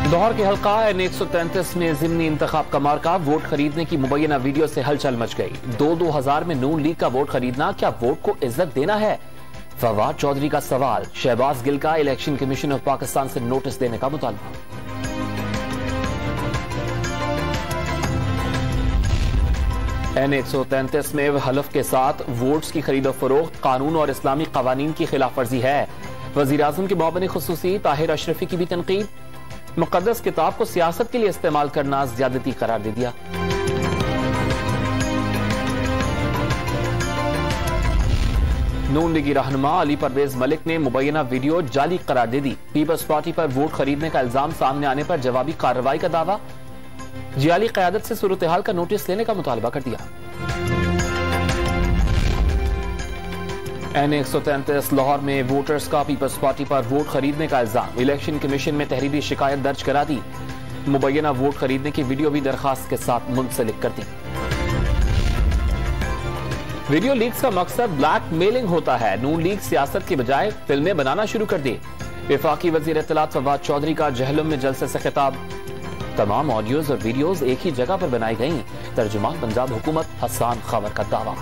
लाहौर के हल्का N133 में ज़िमनी इंतखाब का मार्का, वोट खरीदने की मुबैना वीडियो से हलचल मच गई। 2000 में नून लीग का वोट खरीदना क्या वोट को इज्जत देना है? फवाद चौधरी का सवाल। शहबाज गिल का इलेक्शन कमीशन ऑफ पाकिस्तान से नोटिस देने का मुतालबा। N133 में हलफ के साथ वोट्स की खरीदो फरोख्त कानून और इस्लामी कवानीन की खिलाफ वर्जी है। वजीर आजम के मुआविन खुसूसी ताहिर अशरफी की भी तनकीद। मुकद्दस किताब को सियासत के लिए इस्तेमाल करना ज्यादती करार दे दिया। नून लीगी रहनुमा अली परवेज मलिक ने मुबैना वीडियो जाली करार दे दी। पीपल्स पार्टी पर वोट खरीदने का इल्जाम सामने आने पर जवाबी कार्रवाई का दावा। जियाली क़यादत से सूरत हाल का नोटिस लेने का मुतालबा कर दिया। N133 लाहौर में वोटर्स का पीपल्स पार्टी पर वोट खरीदने का इल्जाम। इलेक्शन कमीशन में तहरीरी शिकायत दर्ज करा दी। मुबैना वोट खरीदने की वीडियो भी दरखास्त के साथ मुंसलिक कर दी। वीडियो लीक्स का मकसद ब्लैक मेलिंग होता है। नून लीग सियासत के बजाय फिल्में बनाना शुरू कर दी। वफाकी वजीर इत्तलात फवाद चौधरी का जहलम में जलसे से खिताब। तमाम ऑडियोज और वीडियोज एक ही जगह पर बनाई गई। तर्जुमान पंजाब हुकूमत हसन खबर का दावा।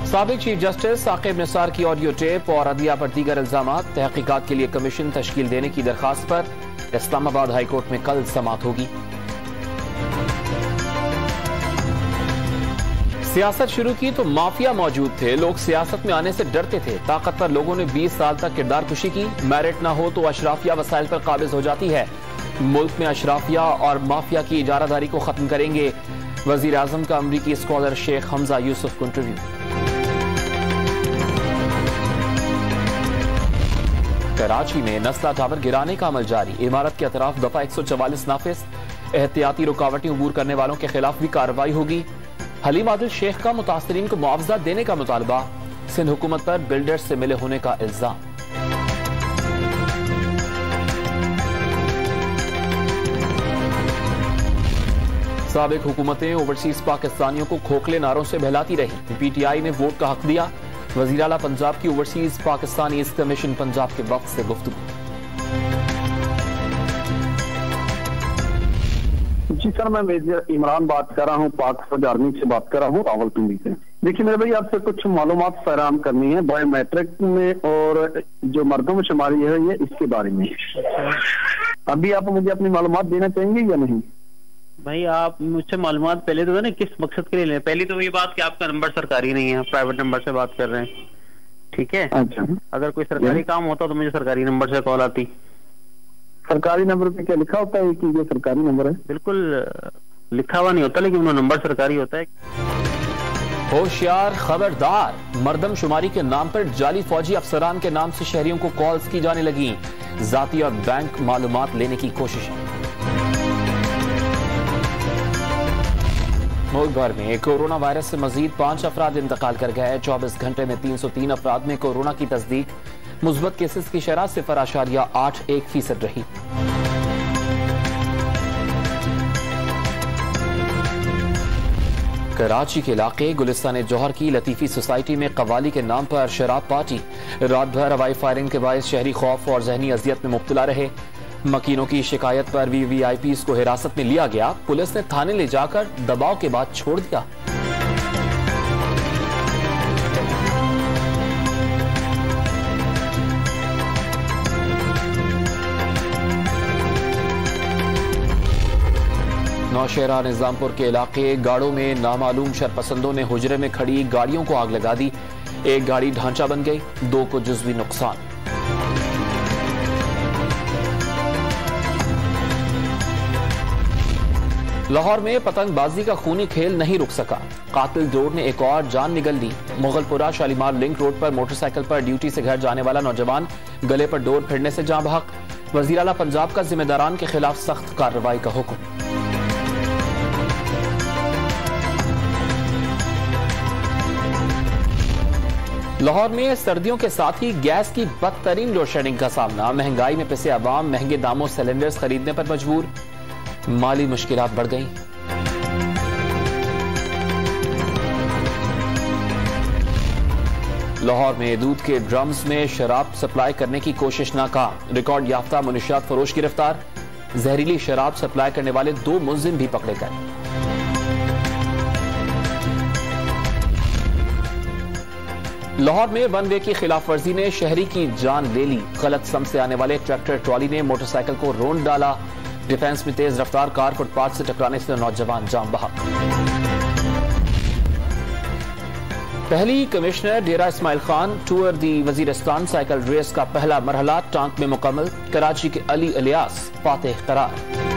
साबिक चीफ जस्टिस साकिब निसार की ऑडियो टेप और अदिया पर दीगर इल्जामात। तहकीकात के लिए कमीशन तश्कील देने की दरखास्त पर इस्लामाबाद हाईकोर्ट में कल समाअत होगी। सियासत शुरू की तो माफिया मौजूद थे। लोग सियासत में आने से डरते थे। ताकतवर लोगों ने 20 साल तक किरदार कुशी की। मेरिट ना हो तो अशराफिया वसाइल पर काबिज हो जाती है। मुल्क में अशराफिया और माफिया की इजारादारी को खत्म करेंगे। वजीर आजम का अमरीकी स्कॉलर शेख हमजा यूसुफ को इंटरव्यू। कराची में नस्ला टावर गिराने का अमल जारी। इमारत के अतराफ दफा 144 नाफिज। एहतियाती रुकावटें अबूर करने वालों के खिलाफ भी कार्रवाई होगी। हलीम आदिल शेख का मुतासरीन को मुआवजा देने का मुतालबा। सिंध हुकूमत पर बिल्डर्स से मिले होने का इल्जाम। साबिक हुकूमतें ओवरसीज पाकिस्तानियों को खोखले नारों से बहलाती रही। PTI ने वोट का हक दिया। वज़ीर आला पंजाब की ओवरसीज पाकिस्तानी कमीशन पंजाब के वक्त से गुफ्तगू। जी सर, मैं मेजर इमरान बात कर रहा हूँ, पाक फौज आर्मी से बात कर रहा हूँ, रावलपिंडी से। देखिए मेरे भाई, आपसे कुछ मालूमात फराहम करनी है बायोमेट्रिक में और जो मर्दों में शुमारी है ये इसके बारे में। अभी आप मुझे अपनी मालूमात देना चाहेंगे या नहीं? भाई आप मुझसे मालूमात पहले तो है ना किस मकसद के लिए लें। पहली तो ये बात कि आपका नंबर सरकारी नहीं है, प्राइवेट नंबर से बात कर रहे हैं, ठीक है? अच्छा, अगर कोई सरकारी काम होता तो मुझे सरकारी नंबर से कॉल आती। सरकारी नंबर पे क्या लिखा होता है कि ये सरकारी नंबर है? बिल्कुल लिखा हुआ नहीं होता, लेकिन वो नंबर सरकारी होता है। होशियार, खबरदार। मर्दम शुमारी के नाम पर जाली फौजी अफसरान के नाम से शहरियों को कॉल्स की जाने लगी। जाती और बैंक मालूमात लेने की कोशिश। मुल्क भर में कोरोना वायरस से मजीद 5 अफराद इंतकाल कर गए। 24 घंटे में 303 अफराद में कोरोना की तस्दीक। मुस्बत केसेस की शरह 0.81% रही। कराची के इलाके गुलिस्तान जौहर की लतीफी सोसाइटी में कवाली के नाम पर शराब पार्टी। रात भर हवाई फायरिंग के बायस शहरी खौफ और जहनी अजियत में मुब्तला रहे। मकीनों की शिकायत पर VVIPs को हिरासत में लिया गया। पुलिस ने थाने ले जाकर दबाव के बाद छोड़ दिया। नौशहरा निजामपुर के इलाके गाड़ों में नामालूम शरपसंदों ने हुजरे में खड़ी गाड़ियों को आग लगा दी। एक गाड़ी ढांचा बन गई, 2 को जुज़वी नुकसान। लाहौर में पतंगबाजी का खूनी खेल नहीं रुक सका। कातिल जोड़ ने एक और जान निगल ली। मुगलपुरा शालीमार लिंक रोड पर मोटरसाइकिल पर ड्यूटी से घर जाने वाला नौजवान गले पर डोर फिरने से जाँ बहक। वज़ीर आला पंजाब का जिम्मेदारान के खिलाफ सख्त कार्रवाई का हुक्म। लाहौर में सर्दियों के साथ ही गैस की बदतरीन लोड शेडिंग का सामना। महंगाई में पिसे अवाम महंगे दामों सिलेंडर्स खरीदने पर मजबूर। माली मुश्किलात बढ़ गई। लाहौर में दूध के ड्रम्स में शराब सप्लाई करने की कोशिश नाकाम। रिकॉर्ड याफ्ता मुनशियात फरोश गिरफ्तार। जहरीली शराब सप्लाई करने वाले 2 मुलजिम भी पकड़े गए। लाहौर में वन वे की खिलाफ वर्जी ने शहरी की जान ले ली। गलत सम से आने वाले ट्रैक्टर ट्रॉली ने मोटरसाइकिल को रोंद डाला। डिफेंस में तेज रफ्तार कार फुटपाथ से टकराने से नौजवान जान बहक। पहली कमिश्नर डेरा इस्माइल खान टूर दी वजीरिस्तान साइकिल रेस का पहला मरहला टांक में मुकम्मल। कराची के अली इलियास फातेह करार।